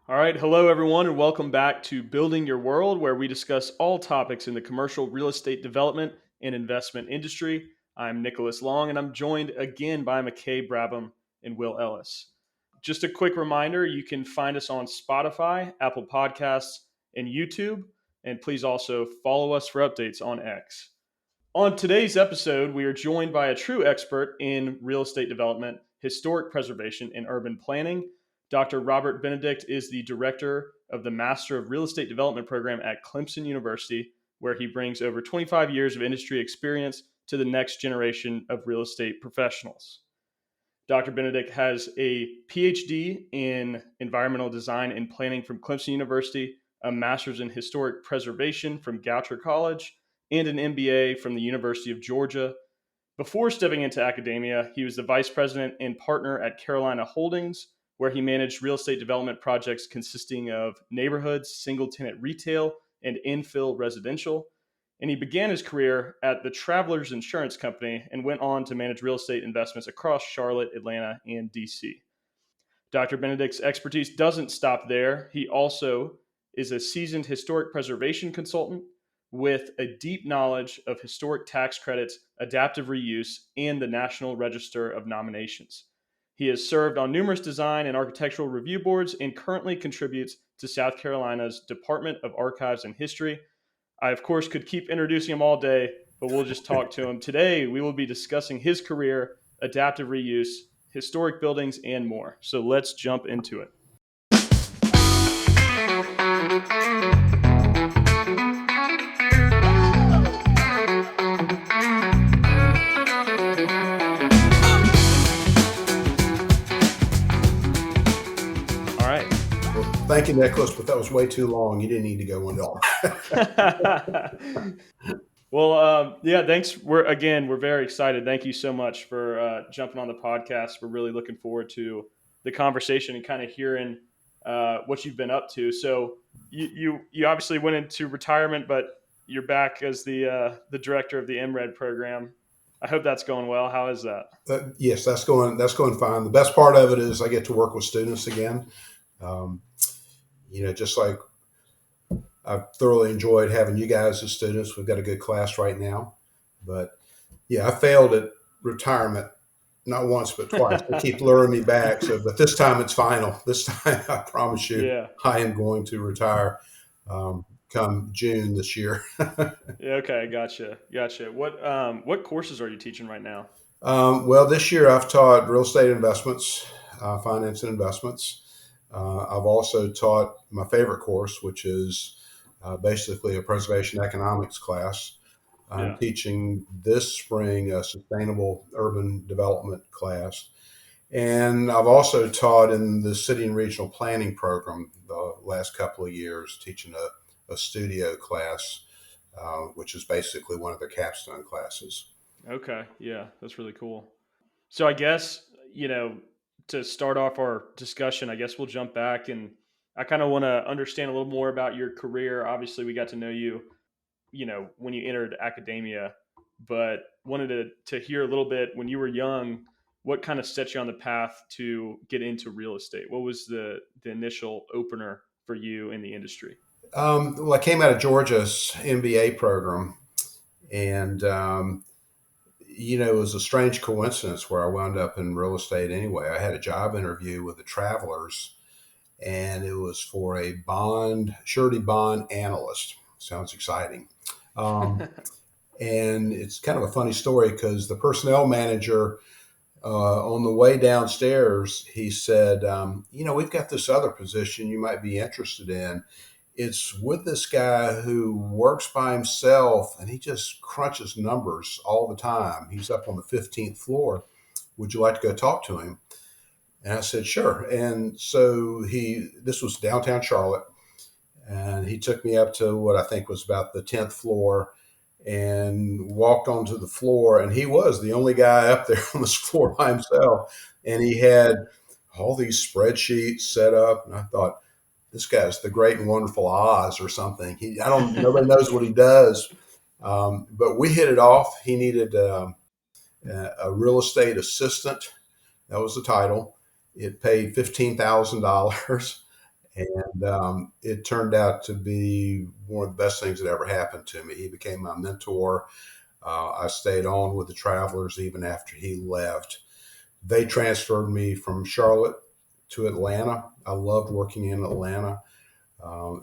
All right. Hello, everyone, and welcome back to Building Your World, where we discuss all topics in the commercial real estate development and investment industry. I'm Nicholas Long, and I'm joined again by McKay Brabham and Will Ellis. Just a quick reminder, you can find us on Spotify, Apple Podcasts, and YouTube. And please also follow us for updates on X. On today's episode, we are joined by a true expert in real estate development, historic preservation, and urban planning. Dr. Robert Benedict is the director of the Master of Real Estate Development program at Clemson University, where he brings over 25 years of industry experience to the next generation of real estate professionals. Dr. Benedict has a PhD in environmental design and planning from Clemson University, a master's in historic preservation from Goucher College, and an MBA from the University of Georgia. Before stepping into academia, he was the vice president and partner at Carolina Holdings, where he managed real estate development projects consisting of neighborhoods, single tenant retail, and infill residential. And he began his career at the Travelers Insurance Company and went on to manage real estate investments across Charlotte, Atlanta, and DC. Dr. Benedict's expertise doesn't stop there. He also is a seasoned historic preservation consultant with a deep knowledge of historic tax credits, adaptive reuse, and the National Register of Nominations. He has served on numerous design and architectural review boards and currently contributes to South Carolina's Department of Archives and History. I, of course, could keep introducing him all day, but we'll just talk to him. Today, we will be discussing his career, adaptive reuse, historic buildings, and more. So let's jump into it. All right. Well, thank you, Nicholas, but that was way too long. You didn't need to go into all. Well, yeah, thanks. We're very excited. Thank you so much for jumping on the podcast. We're really looking forward to the conversation and kind of hearing what you've been up to. So you obviously went into retirement, but you're back as the director of the MRED program. I hope that's going well. How is that? Yes, that's going fine. The best part of it is I get to work with students again. Um, just like I've thoroughly enjoyed having you guys as students. We've got a good class right now. But yeah, I failed at retirement not once but twice. They keep luring me back. But this time it's final. This time I promise you, Yeah. I am going to retire come June this year. Yeah. Okay. Gotcha. What courses are you teaching right now? Well, this year I've taught real estate investments, finance and investments. I've also taught my favorite course, which is basically a preservation economics class. I'm Yeah. teaching this spring a sustainable urban development class. And I've also taught in the city and regional planning program the last couple of years, teaching a studio class, which is basically one of their capstone classes. Okay. Yeah, that's really cool. So I guess, to start off our discussion, I guess we'll jump back and I kind of want to understand a little more about your career. Obviously, we got to know you, when you entered academia, but wanted to hear a little bit when you were young, what kind of set you on the path to get into real estate? What was the initial opener for you in the industry? Well, I came out of Georgia's MBA program, and it was a strange coincidence where I wound up in real estate anyway. I had a job interview with the Travelers, and it was for a surety bond analyst. Sounds exciting. Um, and it's kind of a funny story because the personnel manager, on the way downstairs, he said, we've got this other position you might be interested in. It's with this guy who works by himself and he just crunches numbers all the time. He's up on the 15th floor. Would you like to go talk to him? And I said, sure. And so this was downtown Charlotte, and he took me up to what I think was about the 10th floor and walked onto the floor. And he was the only guy up there on this floor by himself. And he had all these spreadsheets set up. And I thought, this guy's the great and wonderful Oz or something. Nobody knows what he does. But we hit it off. He needed a real estate assistant. That was the title. It paid $15,000. And it turned out to be one of the best things that ever happened to me. He became my mentor. I stayed on with the Travelers even after he left. They transferred me from Charlotte to Atlanta. I loved working in Atlanta.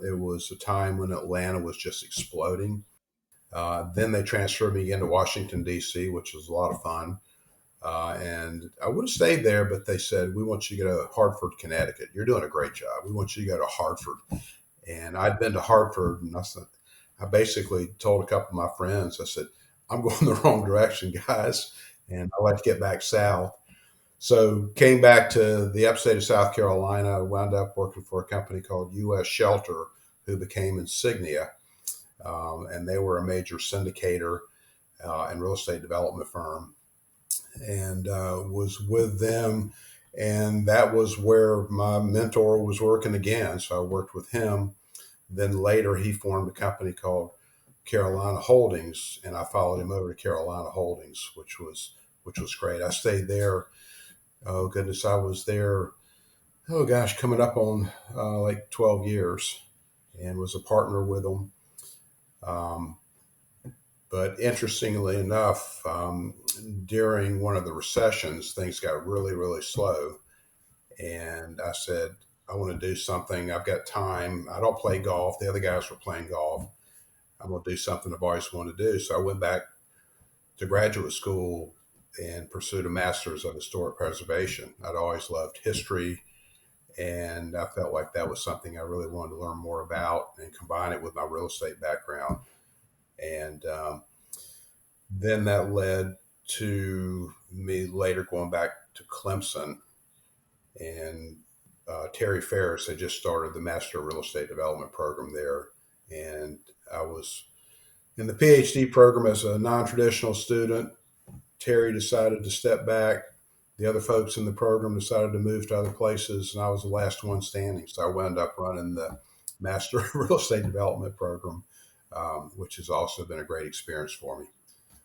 It was a time when Atlanta was just exploding. Then they transferred me again to Washington, D.C., which was a lot of fun. And I would have stayed there, but they said, "We want you to go to Hartford, Connecticut. You're doing a great job. We want you to go to Hartford." And I'd been to Hartford, and I basically told a couple of my friends, I said, "I'm going the wrong direction, guys, and I'd like to get back south." So came back to the upstate of South Carolina, wound up working for a company called U.S. Shelter, who became Insignia. And they were a major syndicator and real estate development firm, and was with them. And that was where my mentor was working again. So I worked with him. Then later he formed a company called Carolina Holdings, and I followed him over to Carolina Holdings, which was great. I stayed there. Oh goodness, I was there. Oh gosh, coming up on like 12 years, and was a partner with them. Um, but interestingly enough, during one of the recessions, things got really, really slow. And I said, I want to do something. I've got time. I don't play golf. The other guys were playing golf. I'm going to do something I've always wanted to do. So I went back to graduate school and pursued a master's of historic preservation. I'd always loved history, and I felt like that was something I really wanted to learn more about and combine it with my real estate background. And then that led to me later going back to Clemson, and Terry Ferris had just started the Master of Real Estate Development program there. And I was in the PhD program as a non traditional student. Terry decided to step back. The other folks in the program decided to move to other places, and I was the last one standing. So I wound up running the Master of Real Estate Development program, which has also been a great experience for me.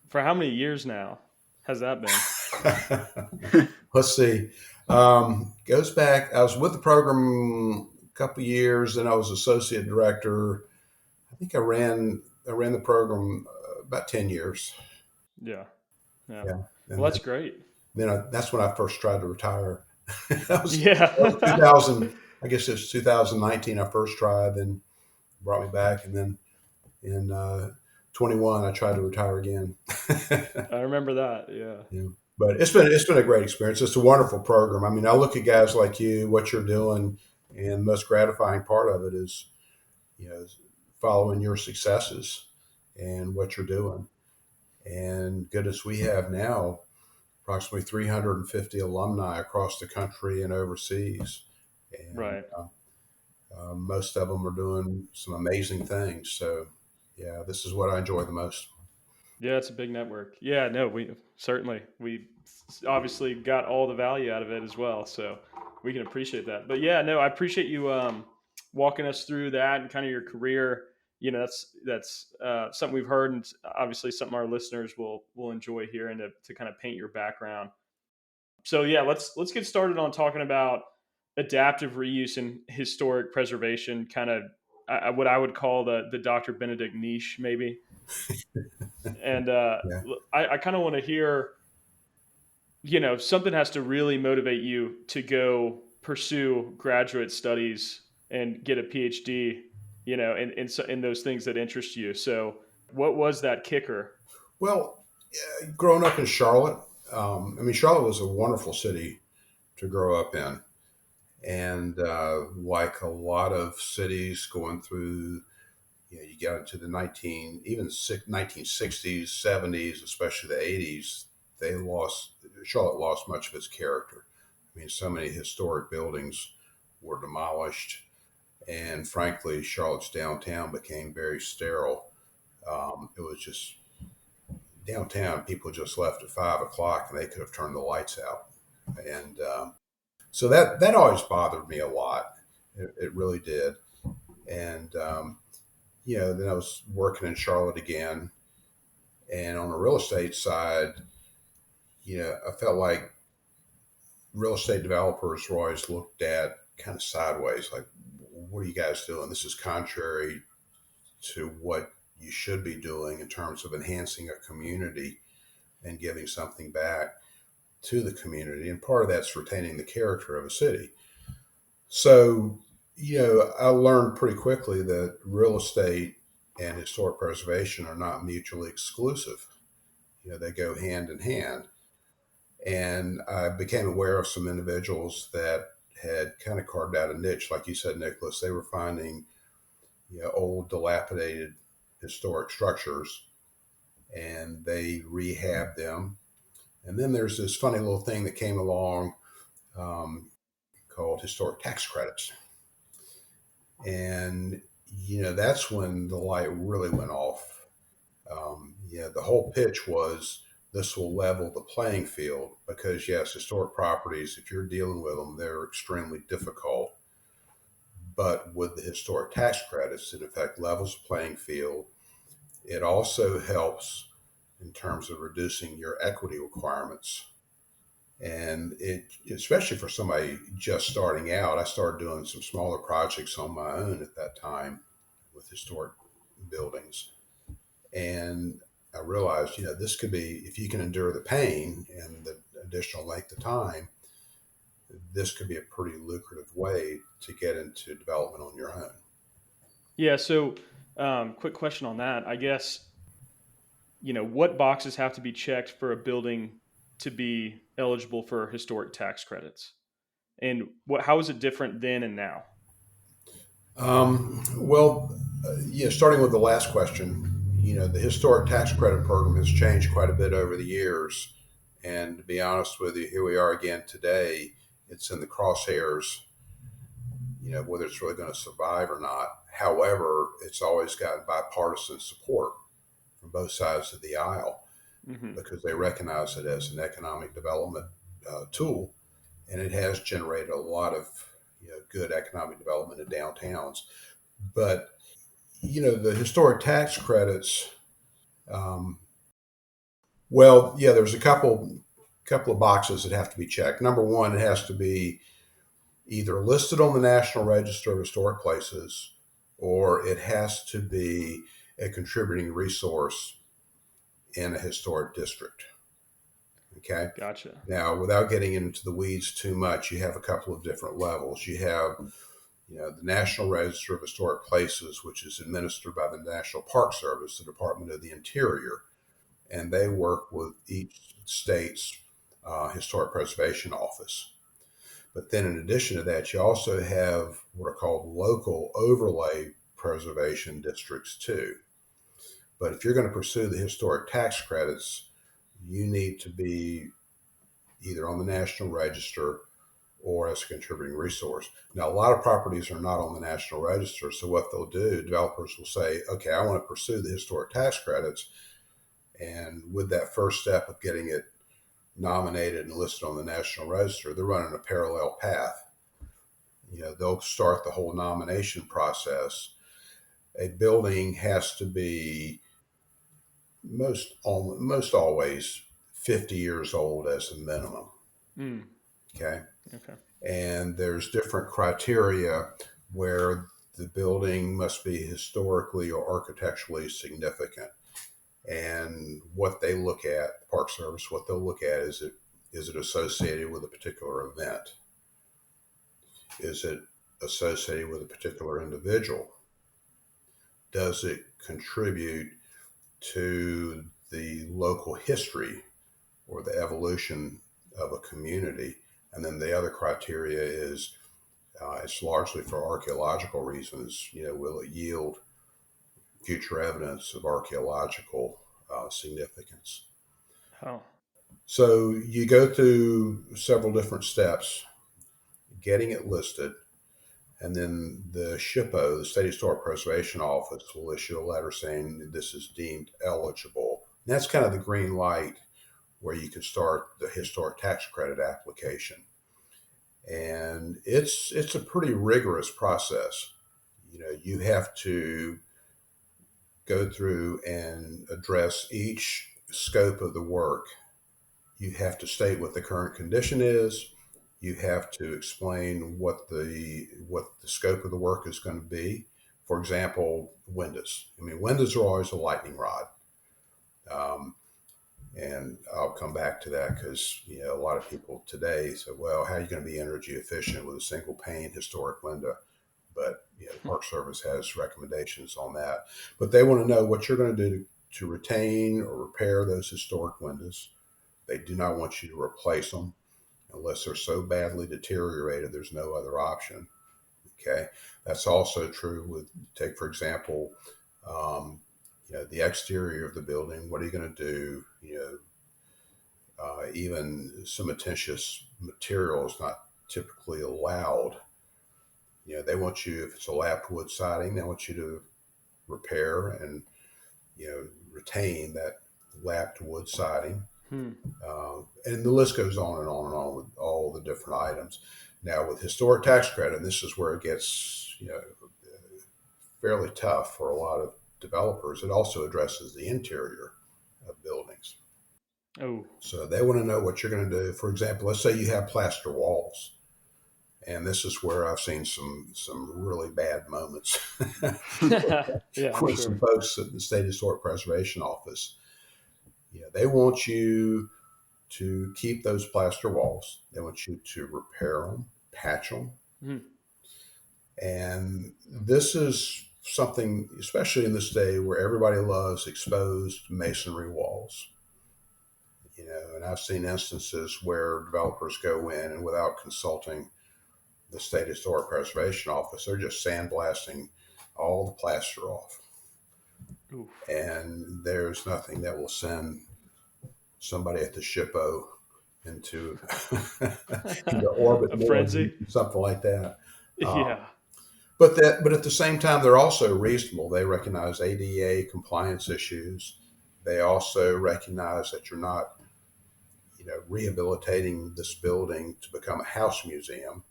For how many years now has that been? Let's see. Goes back. I was with the program a couple of years, then I was associate director. I think I ran the program about 10 years. Yeah. Yeah. Yeah, Well, and that's great. that's when I first tried to retire. That was Yeah. 2000. I guess it's 2019. I first tried, then brought me back, and then in 21 I tried to retire again. I remember that. Yeah. Yeah. But it's been a great experience. It's a wonderful program. I mean, I look at guys like you, what you're doing, and the most gratifying part of it is, you know, following your successes and what you're doing. And goodness, we have now approximately 350 alumni across the country and overseas, and Right. most of them are doing some amazing things. So, yeah, this is what I enjoy the most. Yeah, it's a big network. Yeah, no, we obviously got all the value out of it as well, so we can appreciate that. But yeah, no, I appreciate you walking us through that and kind of your career. You know, that's something we've heard, and obviously something our listeners will enjoy hearing to kind of paint your background. So yeah, let's get started on talking about adaptive reuse and historic preservation. Kind of what I would call the Dr. Benedict niche, maybe. And Yeah. I kind of want to hear, something has to really motivate you to go pursue graduate studies and get a PhD, in those things that interest you. So, what was that kicker? Well, growing up in Charlotte, I mean, Charlotte was a wonderful city to grow up in. And like a lot of cities going through, you got into the 1960s, 70s, especially the 80s, Charlotte lost much of its character. I mean, so many historic buildings were demolished. And frankly, Charlotte's downtown became very sterile. It was just downtown, people just left at 5 o'clock and they could have turned the lights out. And so that always bothered me a lot. It really did. And then I was working in Charlotte again, and on the real estate side, I felt like real estate developers were always looked at kind of sideways, like, what are you guys doing? This is contrary to what you should be doing in terms of enhancing a community and giving something back to the community. And part of that's retaining the character of a city. So, I learned pretty quickly that real estate and historic preservation are not mutually exclusive. They go hand in hand. And I became aware of some individuals that had kind of carved out a niche, like you said, Nicholas. They were finding old, dilapidated historic structures, and they rehabbed them. And then there's this funny little thing that came along um, called historic tax credits, and that's when the light really went off. The whole pitch was this will level the playing field because yes, historic properties, if you're dealing with them, they're extremely difficult. But with the historic tax credits, it in fact levels the playing field. It also helps in terms of reducing your equity requirements. And it, especially for somebody just starting out, I started doing some smaller projects on my own at that time with historic buildings. And I realized, this could be, if you can endure the pain and the additional length of time, this could be a pretty lucrative way to get into development on your own. Yeah. So, quick question on that. I guess, what boxes have to be checked for a building to be eligible for historic tax credits? And how is it different then and now? Well, yeah, starting with the last question, the historic tax credit program has changed quite a bit over the years. And to be honest with you, here we are again today. It's in the crosshairs, whether it's really going to survive or not. However, it's always got bipartisan support from both sides of the aisle Hmm. because they recognize it as an economic development tool, and it has generated a lot of good economic development in downtowns. But the historic tax credits. Um, well, yeah, there's a couple of boxes that have to be checked. Number one, it has to be either listed on the National Register of Historic Places, or it has to be a contributing resource in a historic district. Okay. Gotcha. Now, without getting into the weeds too much, you have a couple of different levels. You have, the National Register of Historic Places, which is administered by the National Park Service, the Department of the Interior, and they work with each state's historic preservation office. But then, in addition to that, you also have what are called local overlay preservation districts, too. But if you're going to pursue the historic tax credits, you need to be either on the National Register or as a contributing resource. Now, a lot of properties are not on the National Register. So, what they'll do, developers will say, okay, I want to pursue the historic tax credits. And with that first step of getting it nominated and listed on the National Register, they're running a parallel path. They'll start the whole nomination process. A building has to be most always 50 years old as a minimum. Mm, Okay. okay. And there's different criteria where the building must be historically or architecturally significant. And what they look at, the Park Service, what they'll look at is it associated with a particular event? Is it associated with a particular individual? Does it contribute to the local history or the evolution of a community? And then the other criteria is it's largely for archaeological reasons. Will it yield future evidence of archaeological significance? Oh, So you go through several different steps, getting it listed, and then the SHPO, the State Historic Preservation Office, will issue a letter saying this is deemed eligible. And that's kind of the green light where you can start the historic tax credit application. And it's a pretty rigorous process. You have to go through and address each scope of the work. You have to state what the current condition is. You have to explain what the scope of the work is going to be. For example, windows. I mean, windows are always a lightning rod. Um, and I'll come back to that because a lot of people today say, "Well, how are you going to be energy efficient with a single pane historic window?" But the Park Service has recommendations on that. But they want to know what you're going to do to retain or repair those historic windows. They do not want you to replace them unless they're so badly deteriorated. There's no other option. Okay, that's also true with take for example, the exterior of the building. What are you going to do? Even cementitious material is not typically allowed. They want you, if it's a lapped wood siding, they want you to repair and retain that lapped wood siding. Hmm. And the list goes on and on and on with all the different items. Now, with historic tax credit, this is where it gets fairly tough for a lot of developers. It also addresses the interior of buildings. Oh. So they want to know what you're going to do. For example, let's say you have plaster walls, and this is where I've seen some really bad moments Yeah, I'm with some sure. folks at the State Historic Preservation Office. They want you to keep those plaster walls. They want you to repair them, patch them, Hmm. and this is something, especially in this day where everybody loves exposed masonry walls. And I've seen instances where developers go in and without consulting the State Historic Preservation Office, they're just sandblasting all the plaster off. Oof. And there's nothing that will send somebody at the SHPO into into orbit A more than frenzy. something like that. Um, Yeah. but at the same time, they're also reasonable. They recognize ADA compliance issues. They also recognize that you're not, rehabilitating this building to become a house museum,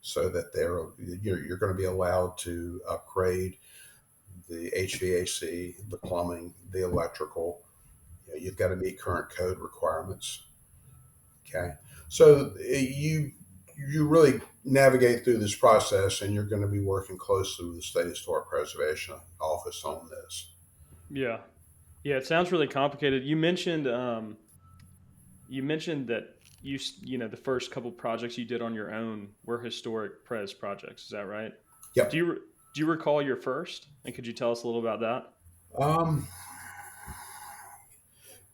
so that you're going to be allowed to upgrade the HVAC, the plumbing, the electrical. You've got to meet current code requirements. Okay, so you really navigate through this process, and you're going to be working closely with the State Historic Preservation Office on this. Yeah. Yeah, it sounds really complicated. You mentioned that the first couple projects you did on your own were historic pres projects. Is that right? Do Yep. you do you recall your first? And could you tell us a little about that? Um,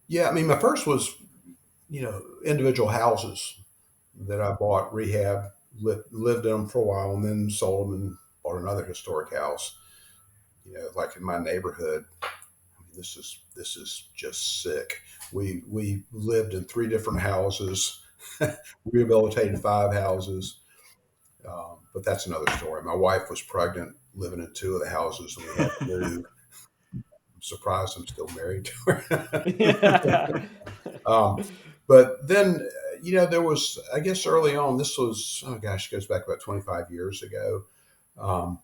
yeah, I mean, my first was individual houses that I bought, rehab, lived in them for a while, and then sold them and bought another historic house. Like in my neighborhood. I mean, this is just sick. We lived in three different houses, rehabilitated five houses. But that's another story. My wife was pregnant, living in two of the houses, and we had to move. I'm surprised I'm still married to her. Yeah. um, but then, there was, I guess, early on. This was, oh gosh, it goes back about 25 years ago. Um,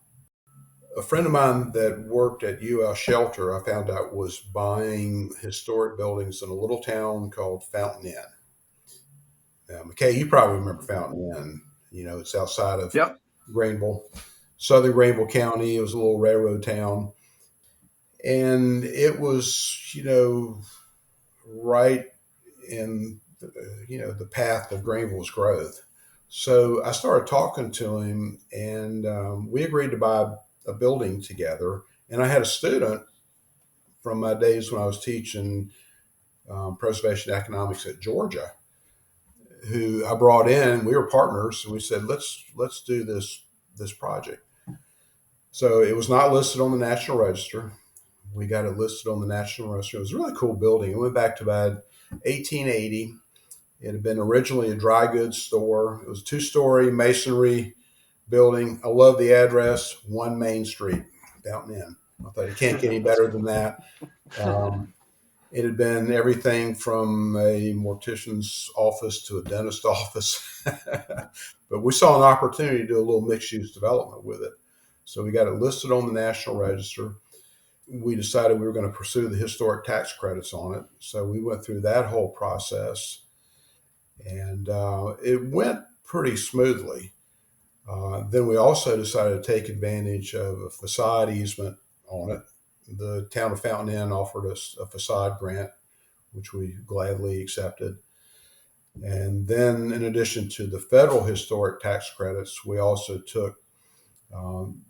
a friend of mine that worked at UL Shelter, I found out, was buying historic buildings in a little town called Fountain Inn. McKay, you probably remember Fountain Inn. It's outside of Yep. Greenville, southern Greenville County. It was a little railroad town. And it was, right in, the path of Greenville's growth. So I started talking to him, and we agreed to buy a building together. And I had a student from my days when I was teaching preservation economics at Georgia, who I brought in. We were partners, and we said, let's do this project. So it was not listed on the National Register. We got it listed on the National Register. It was a really cool building. It went back to about 1880. It had been originally a dry goods store. It was a two-story masonry building. I love the address, 1 Main Street, Fountain Inn. I thought it can't get any That's better cool. than that. Um, It had been everything from a mortician's office to a dentist office. But we saw an opportunity to do a little mixed use development with it. So we got it listed on the National Register. We decided we were going to pursue the historic tax credits on it. So we went through that whole process. And it went pretty smoothly. Then we also decided to take advantage of a facade easement on it. The town of Fountain Inn offered us a facade grant, which we gladly accepted. And then, in addition to the federal historic tax credits, we also took, um,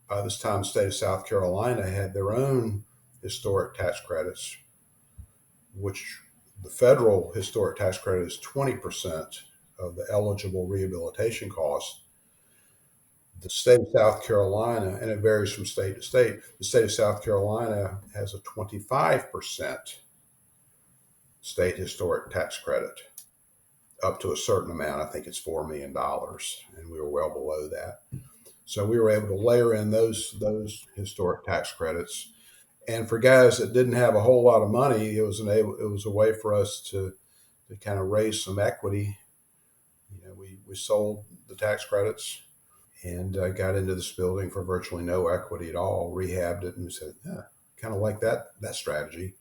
by this time, the state of South Carolina had their own historic tax credits, which the federal historic tax credit is 20% of the eligible rehabilitation costs. The state of South Carolina, and it varies from state to state, the state of South Carolina has a 25% state historic tax credit up to a certain amount. I think it's $4 million, and we were well below that. So we were able to layer in those historic tax credits. And for guys that didn't have a whole lot of money, it was a way for us to kind of raise some equity. We sold the tax credits and got into this building for virtually no equity at all, rehabbed it, and we said, yeah, kind of like that strategy.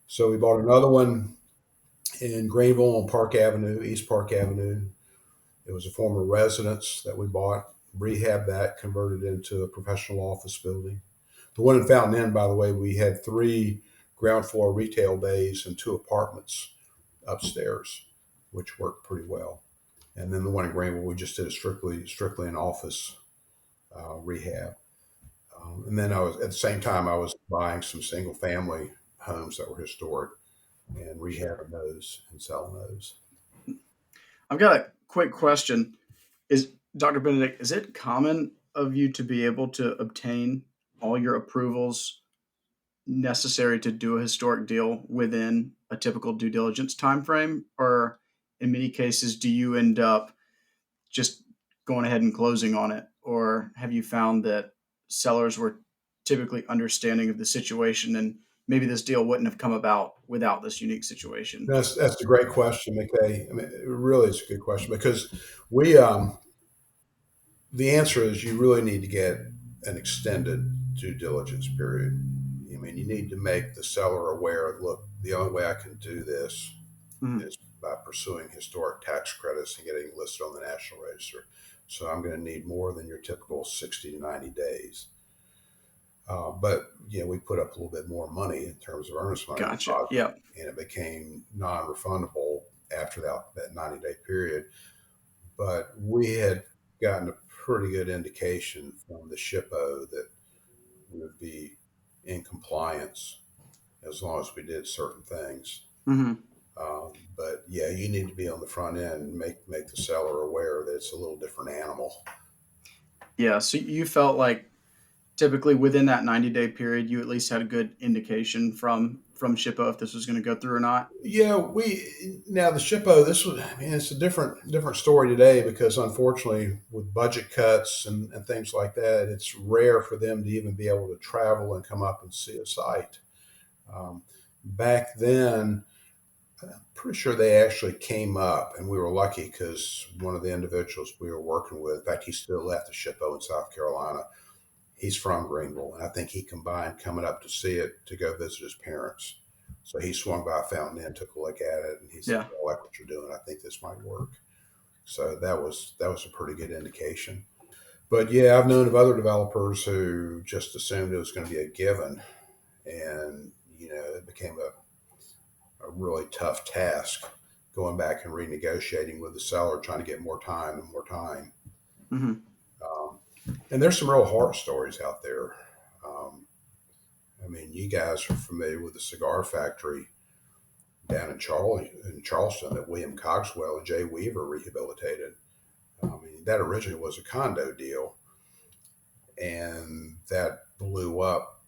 So we bought another one in Greenville on Park Avenue, East Park Avenue. It was a former residence that we bought, rehabbed that, converted it into a professional office building. The one in Fountain Inn, by the way, we had 3 ground floor retail bays and 2 apartments upstairs, which worked pretty well. And then the one in Greenville, we just did a strictly an office rehab. And then I was at the same time I was buying some single family homes that were historic and rehabbing those and selling those. I've got a quick question. Is Dr. Benedict, is it common of you to be able to obtain all your approvals necessary to do a historic deal within a typical due diligence timeframe? Or in many cases, do you end up just going ahead and closing on it? Or have you found that sellers were typically understanding of the situation and maybe this deal wouldn't have come about without this unique situation? That's a great question, McKay. I mean, it really is a good question because we the answer is you really need to get an extended due diligence period. I mean, you need to make the seller aware. Look, the only way I can do this Mhm. is by pursuing historic tax credits and getting listed on the National Register. So I'm going to need more than your typical 60 to 90 days. But we put up a little bit more money in terms of earnest money Gotcha. deposit, Yep. and it became non-refundable after that 90-day period. But we had gotten a pretty good indication from the SHPO that we would be in compliance as long as we did certain things. Hmm. But yeah, you need to be on the front end and make the seller aware that it's a little different animal. Yeah. So you felt like typically within that 90-day period, you at least had a good indication from Shippo if this was going to go through or not. Yeah, we now the SHPO. This was, I mean, it's a different story today because unfortunately, with budget cuts and things like that, it's rare for them to even be able to travel and come up and see a site. Um, Back then, I'm pretty sure they actually came up, and we were lucky because one of the individuals we were working with, in fact, he still left the SHPO in South Carolina. He's from Greenville, and I think he combined coming up to see it to go visit his parents. So he swung by Fountain Inn, took a look at it, and he said, Yeah. "I like what you're doing. I think this might work." So that was a pretty good indication. But yeah, I've known of other developers who just assumed it was going to be a given, and it became a really tough task going back and renegotiating with the seller, trying to get more time and more time. Hmm. Um, and there's some real horror stories out there. Um, I mean, you guys are familiar with the cigar factory down in Charleston that William Cogswell and Jay Weaver rehabilitated. I mean, that originally was a condo deal, and that blew up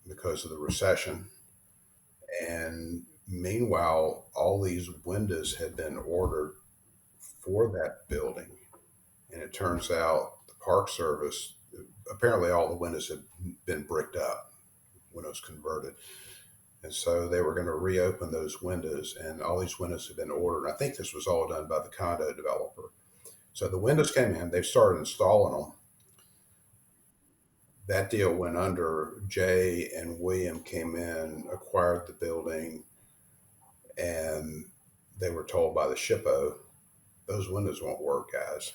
because of the recession. And meanwhile, all these windows had been ordered for that building. And it turns out the Park Service, apparently all the windows had been bricked up when it was converted. And so they were going to reopen those windows, and all these windows had been ordered. I think this was all done by the condo developer. So the windows came in, they started installing them. That deal went under. Jay and William came in, acquired the building, and they were told by the SHPO those windows won't work, guys.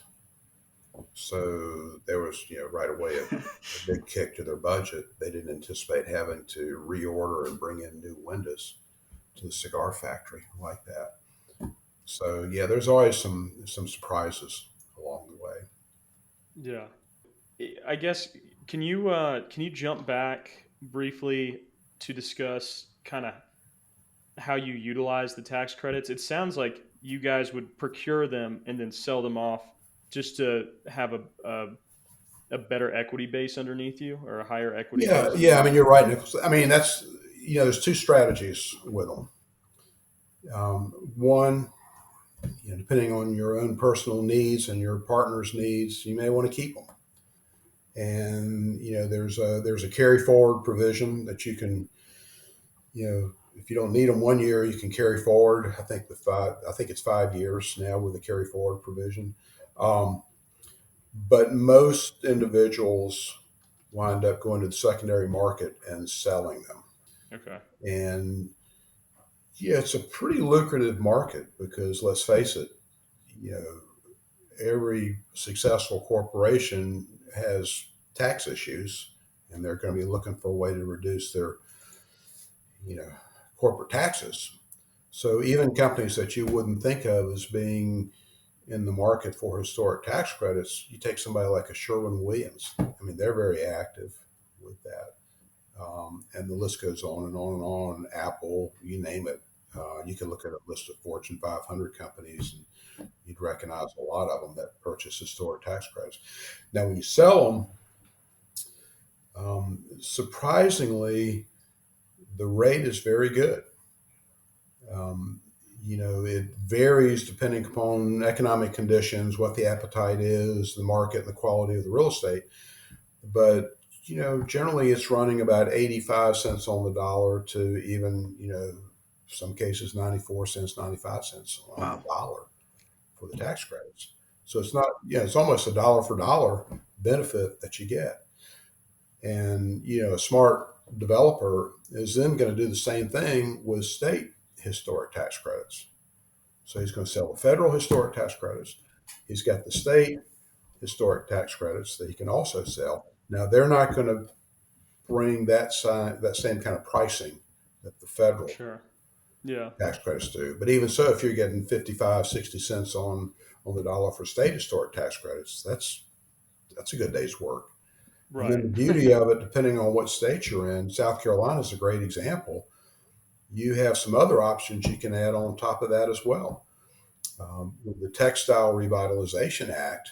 So there was, right away a big kick to their budget. They didn't anticipate having to reorder and bring in new windows to the cigar factory like that. So yeah, there's always some surprises along the way. Yeah. I guess can you jump back briefly to discuss kind of how you utilize the tax credits? It sounds like you guys would procure them and then sell them off just to have a better equity base underneath you or a higher equity Yeah, base yeah. I underneath mean, you. you're right, Nicholas. I mean, that's there's two strategies with them. One, depending on your own personal needs and your partner's needs, you may want to keep them. And there's a carry forward provision that you can, if you don't need them one year, you can carry forward. I think it's 5 years now with the carry forward provision. Um, but most individuals wind up going to the secondary market and selling them. Okay. And yeah, it's a pretty lucrative market because let's face it, you know, every successful corporation has tax issues and they're going to be looking for a way to reduce their, you know, corporate taxes. So even companies that you wouldn't think of as being in the market for historic tax credits, you take somebody like a Sherwin Williams. I mean, they're very active with that. And the list goes on and on and on. Apple, you name it. You can look at a list of Fortune 500 companies and you'd recognize a lot of them that purchase historic tax credits. Now, when you sell them, surprisingly, the rate is very good. Um, it varies depending upon economic conditions, what the appetite is, the market, and the quality of the real estate. But generally it's running about 85 cents on the dollar to even, some cases 94 cents, 95 cents on the Wow. dollar for the tax credits. So it's not, it's almost a dollar for dollar benefit that you get. And, a smart developer is then going to do the same thing with state historic tax credits. So he's going to sell the federal historic tax credits. He's got the state historic tax credits that he can also sell. Now they're not going to bring that same kind of pricing that the federal Sure. Yeah. tax credits do. But even so, if you're getting 55, 60 cents on the dollar for state historic tax credits, that's a good day's work. And then Right. the beauty of it, depending on what state you're in, South Carolina is a great example. You have some other options you can add on top of that as well. With the Textile Revitalization Act,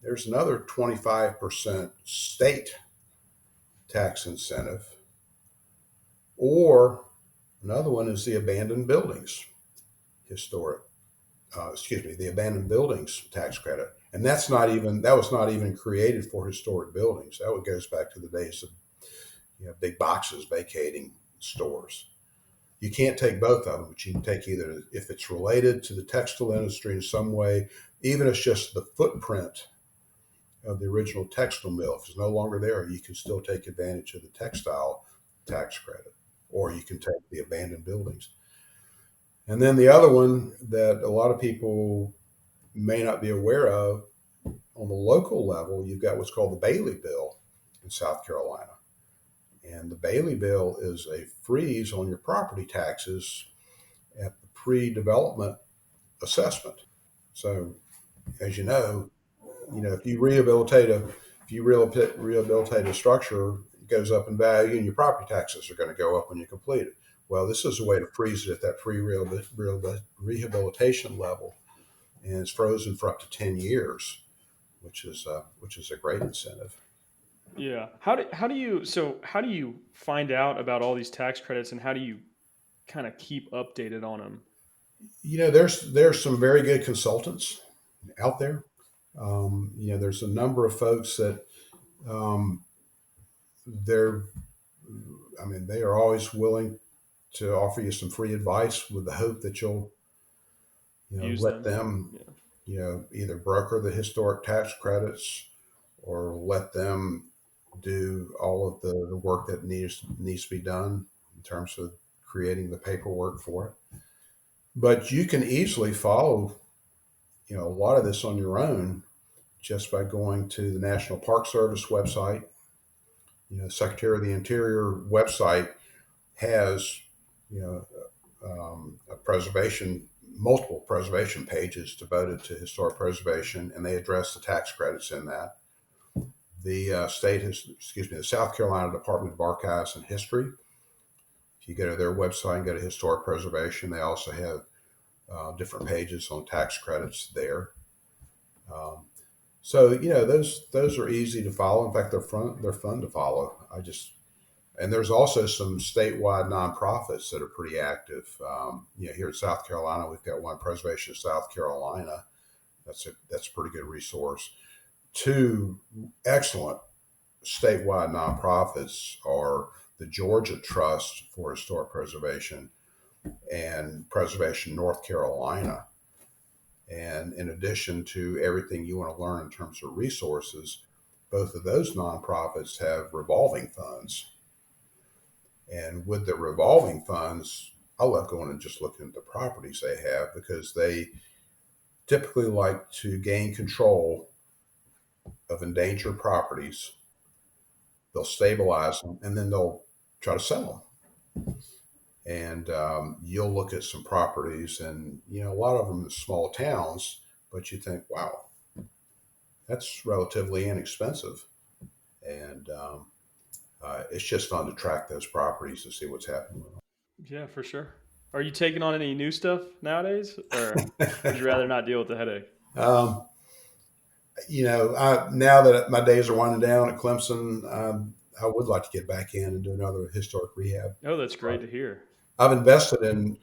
there's another 25% state tax incentive, or another one is the abandoned buildings historic, the abandoned buildings tax credit. And that was not even created for historic buildings. That goes back to the days of big boxes vacating stores. You can't take both of them, but you can take either if it's related to the textile industry in some way, even if it's just the footprint of the original textile mill. If it's no longer there, you can still take advantage of the textile tax credit, or you can take the abandoned buildings. And then the other one that a lot of people may not be aware of on the local level, you've got what's called the Bailey Bill in South Carolina. And the Bailey Bill is a freeze on your property taxes at the pre-development assessment. So, as if you rehabilitate a structure, it goes up in value, and your property taxes are going to go up when you complete it. Well, this is a way to freeze it at that rehabilitation level, and it's frozen for up to 10 years, which is a great incentive. Yeah. How do you find out about all these tax credits and how do you kind of keep updated on them? There's some very good consultants out there. There's a number of folks that um, they're, they are always willing to offer you some free advice with the hope that you'll, Use let them? them, Yeah. either broker the historic tax credits or let them do all of the work that needs to be done in terms of creating the paperwork for it. But you can easily follow a lot of this on your own just by going to the National Park Service website. Secretary of the Interior website has you know a preservation multiple preservation pages devoted to historic preservation, and they address the tax credits in that. The the South Carolina Department of Archives and History. If you go to their website and go to historic preservation, they also have different pages on tax credits there. Um, so those are easy to follow. In fact, they're fun to follow. And there's also some statewide nonprofits that are pretty active. Here in South Carolina, we've got one, Preservation of South Carolina. That's a pretty good resource. Two excellent statewide nonprofits are the Georgia Trust for Historic Preservation and Preservation North Carolina. And in addition to everything you want to learn in terms of resources, both of those nonprofits have revolving funds. And with the revolving funds, I love going and just looking at the properties they have because they typically like to gain control of endangered properties. They'll stabilize them and then they'll try to sell them. And you'll look at some properties, and a lot of them in small towns, but you think, wow, that's relatively inexpensive. And it's just fun to track those properties and see what's happening with Yeah, for sure. Are you taking on any new stuff nowadays, or would you them. rather not deal with the headache? um, now that my days are winding down at Clemson, I would like to get back in and do another historic rehab Oh, that's great to project. hear. I've invested in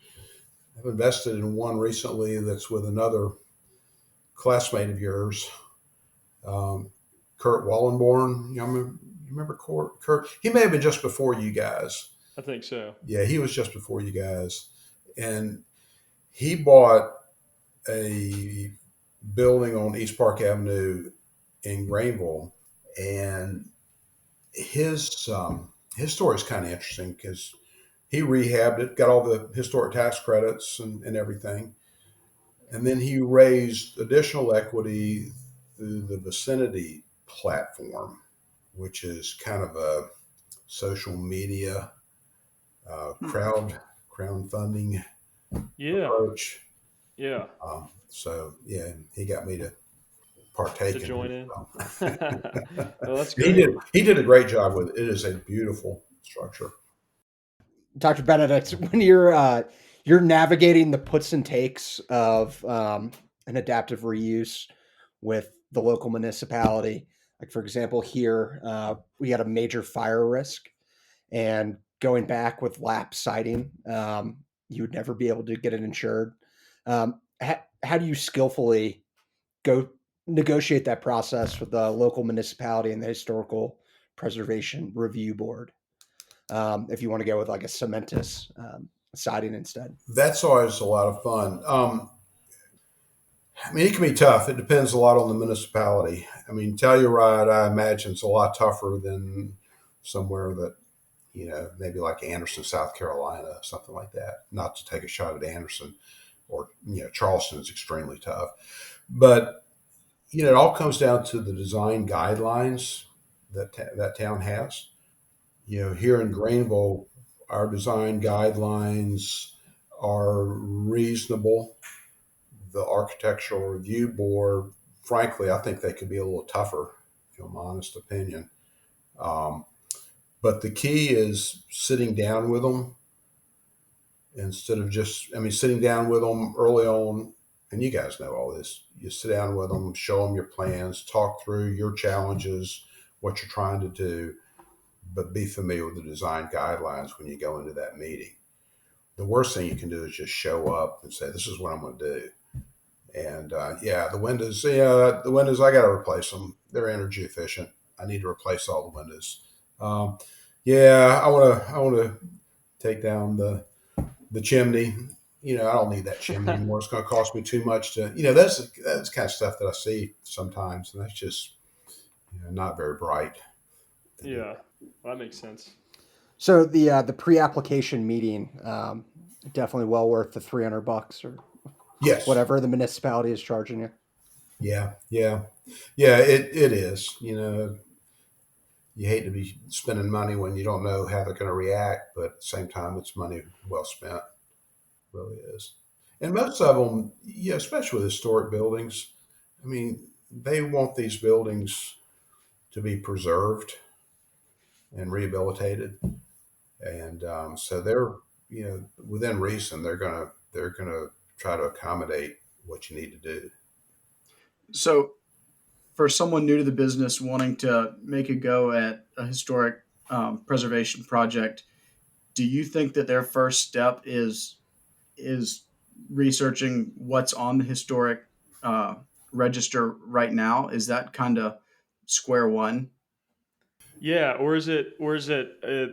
I've invested in one recently that's with another classmate of yours, um, Kurt Wallenborn. You remember Kurt? He may have been just before you guys. I think so. Yeah, he was just before you guys, and he bought a building on East Park Avenue in Greenville, and his story is kind of interesting because he rehabbed it, got all the historic tax credits and everything, and then he raised additional equity through the Vicinity platform, which is kind of a social media Hmm. crowdfunding Yeah, approach. yeah. So yeah, he got me to To partake in join it. in. So. Well, that's he great. did he did a great job with it. It is a beautiful structure. Dr. Benedict, when you're navigating the puts and takes of an adaptive reuse with the local municipality, like for example, here we had a major fire risk, and going back with lap siding, you would never be able to get it insured. How do you skillfully go negotiate that process with the local municipality and the historical preservation review board? If you want to go with like a cementous siding instead. That's always a lot of fun. I mean, it can be tough. It depends a lot on the municipality. I mean, Telluride, I imagine, it's a lot tougher than somewhere that maybe like Anderson, South Carolina, something like that. Not to take a shot at Anderson, or Charleston is extremely tough, but it all comes down to the design guidelines that town has. Here in Greenville, our design guidelines are reasonable. The Architectural Review Board, frankly, I think they could be a little tougher, my honest opinion. Um, but the key is sitting down with them instead of sitting down with them early on. And you guys know all this. You sit down with them, show them your plans, talk through your challenges, what you're trying to do, but be familiar with the design guidelines when you go into that meeting. The worst thing you can do is just show up and say, "This is what I'm going to do." And the windows. Yeah, the windows. I got to replace them. They're energy efficient. I need to replace all the windows. Um, yeah, I want to take down the chimney. I don't need that chimney anymore. It's going to cost me too much to. That's kind of stuff that I see sometimes, and that's just not very bright to do. Yeah, well, that makes sense. So the pre-application meeting, definitely well worth the $300 or Yes. whatever the municipality is charging you. Yeah. Yeah. Yeah. It is. You hate to be spending money when you don't know how they're going to react, but at the same time, it's money well spent. It really is. And most of them, yeah, especially with historic buildings, I mean, they want these buildings to be preserved and rehabilitated, and so they're, within reason, they're gonna try to accommodate what you need to do. So, for someone new to the business wanting to make a go at a historic preservation project, do you think that their first step is researching what's on the historic uh, register right now? Is that kind of square one? Yeah, or is it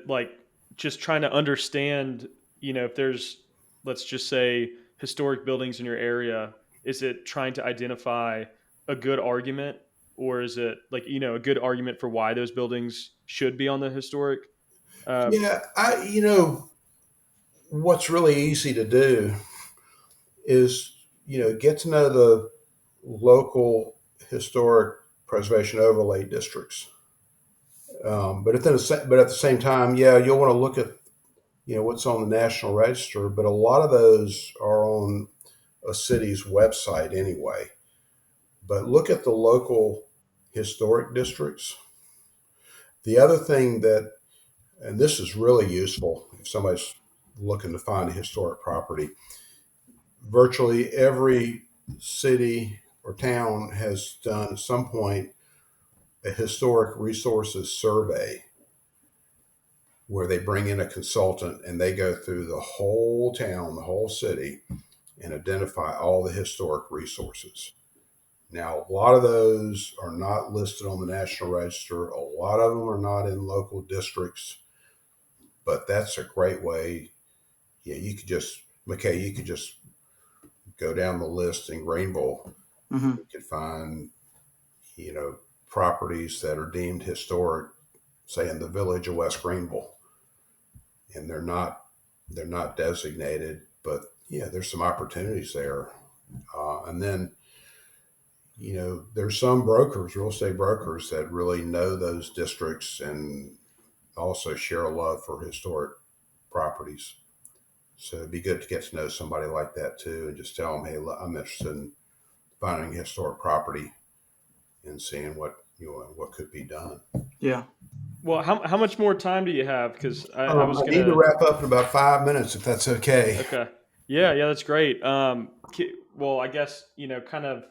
like just trying to understand, if there's, let's just say, historic buildings in your area, is it trying to identify a good argument, or is it like, a good argument for why those buildings should be on the historic? Uh, Yeah, what's really easy to do is get to know the local historic preservation overlay districts. But at the same time, yeah, you'll want to look at what's on the National Register, but a lot of those are on a city's website anyway. But look at the local historic districts. The other thing that, and this is really useful if somebody's looking to find a historic property, virtually every city or town has done at some point a historic resources survey where they bring in a consultant and they go through the whole town, the whole city, and identify all the historic resources. Now, a lot of those are not listed on the National Register. A lot of them are not in local districts, but that's a great way. Yeah, you could just go down the list in Greenville. Mm-hmm. You could find, you know, properties that are deemed historic, say in the village of West Greenville, and they're not designated, but yeah, there's some opportunities there. And then there's some brokers, real estate brokers, that really know those districts and also share a love for historic properties. So it'd be good to get to know somebody like that too, and just tell them, "Hey, I'm interested in finding a historic property and seeing what could be done." Yeah. well, how much more time do you have? Because I was I need to gonna. wrap up in about 5 minutes, if that's okay. Okay. Yeah, yeah, that's great. Well, I guess, kind of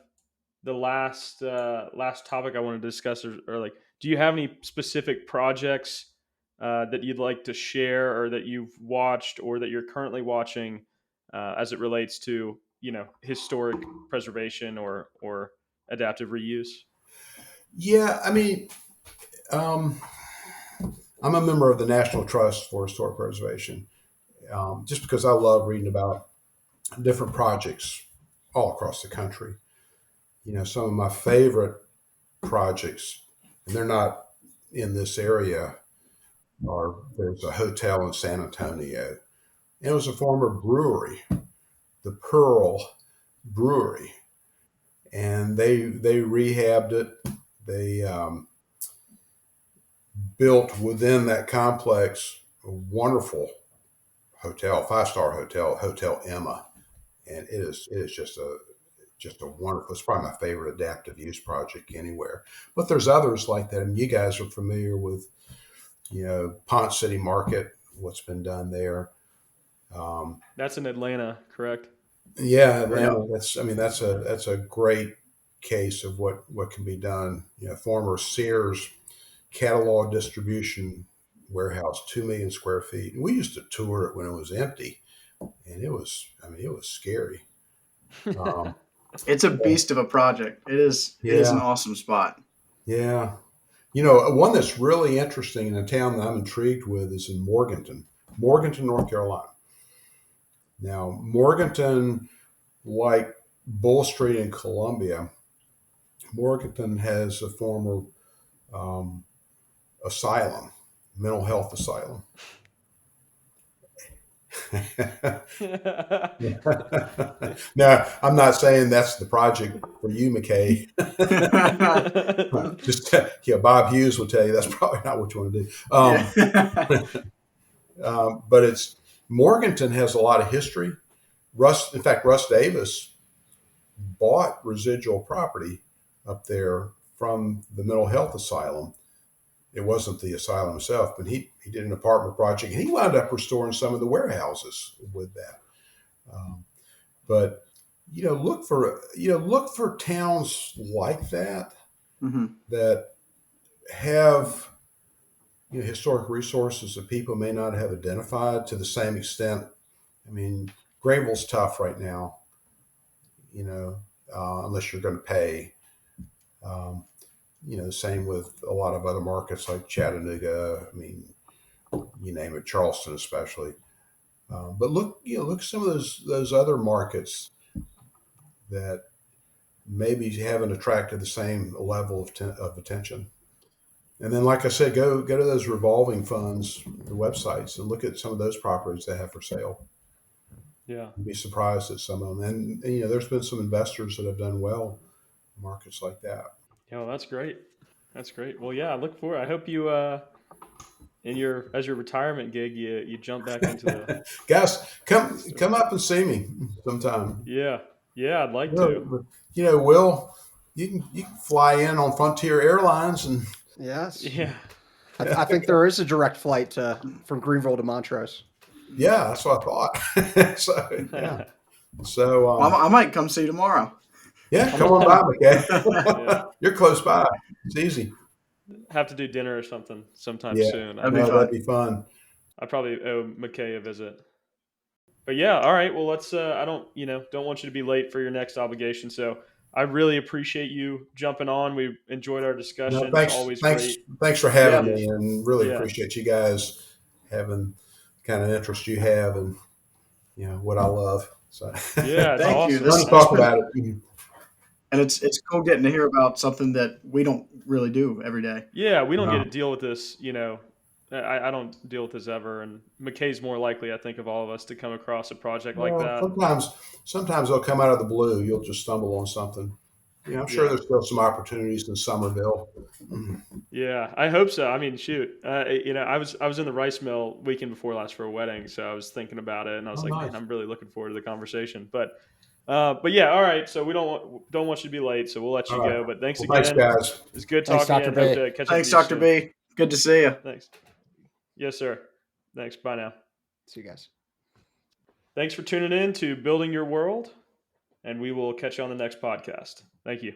the last topic I want to discuss, or like, do you have any specific projects that you'd like to share, or that you've watched, or that you're currently watching, as it relates to, historic preservation or adaptive reuse? Yeah, I mean, um, I'm a member of the National Trust for Historic Preservation, just because I love reading about different projects all across the country. Some of my favorite projects, and they're not in this area, are there's a hotel in San Antonio. And it was a former brewery, the Pearl Brewery, and they rehabbed it. They built within that complex a wonderful hotel, 5-star hotel, Hotel Emma, and it is just a wonderful. It's probably my favorite adaptive use project anywhere. But there's others like that. I mean, you guys are familiar with Ponce City Market, what's been done there. Um, That's in Atlanta, correct? yeah, Yeah. Atlanta. That's a great case of what can be done. Former Sears catalog distribution warehouse, 2 million square feet. And we used to tour it when it was empty, and it was scary. Um, It's a beast of a project. It is. It is an yeah, awesome spot. yeah. One that's really interesting in a town that I'm intrigued with is in Morganton, North Carolina. Now, Morganton, like Bull Street in Columbia, Morganton has a former um, asylum, mental health asylum. No, I'm not saying that's the project for you, McKay. Just Bob Hughes will tell you that's probably not what you want to do. Yeah. But it's Morganton has a lot of history. In fact, Russ Davis bought residual property up there from the mental health asylum. It wasn't the asylum itself, but he did an apartment project, and he wound up restoring some of the warehouses with that. But look for towns like that Mm-hmm. that have historic resources that people may not have identified to the same extent. I mean, Greenville's tough right now, unless you're going to pay. Um, same with a lot of other markets like Chattanooga. I mean, you name it, Charleston especially. But look at some of those other markets that maybe haven't attracted the same level of attention. And then, like I said, go to those revolving funds, the websites, and look at some of those properties they have for sale. Yeah. You'd be surprised at some of them. And there's been some investors that have done well in markets like that. Yeah, well, that's great. That's great. Well, yeah, I look forward. I hope you as your retirement gig, you jump back into the Guys, come up and see me sometime. Yeah. Yeah, I'd like to. Will, you can fly in on Frontier Airlines and Yes. Yeah. I think there is a direct flight from Greenville to Montrose. yeah, that's what I thought. So yeah, so I might come see you tomorrow. yeah, come on by, okay? Yeah. You're close by. It's easy. Have to do dinner or something sometime Yeah, soon. That'd be fun. I probably owe McKay a visit. But yeah, all right. Well, let's. I don't want you to be late for your next obligation. So I really appreciate you jumping on. We enjoyed our discussion. Thanks, It's always thanks, great. thanks for having Yeah. me, and really Yeah. appreciate you guys having the kind of interest you have, and what I love. So Yeah, it's Thank you. awesome. Let's talk about it. And it's cool getting to hear about something that we don't really do every day. Yeah, we don't No. get to deal with this. I don't deal with this ever, and McKay's more likely, I think, of all of us to come across a project like that. Sometimes they'll come out of the blue. You'll just stumble on something. I'm sure Yeah. there's still some opportunities in Somerville. Yeah, I hope so. I mean, shoot, I was in the rice mill weekend before last for a wedding, so I was thinking about it, and I was like, nice. man, I'm really looking forward to the conversation. But yeah, all right. So we don't want you to be late, so we'll let you All right. go. But thanks Well, again. thanks, guys. It's good Thanks, talking to you. Dr. And hope B. to catch Thanks, up with Dr. you soon. B. Good to see you. Thanks. Yes, sir. Thanks. Bye now. See you guys. Thanks for tuning in to Building Your World, and we will catch you on the next podcast. Thank you.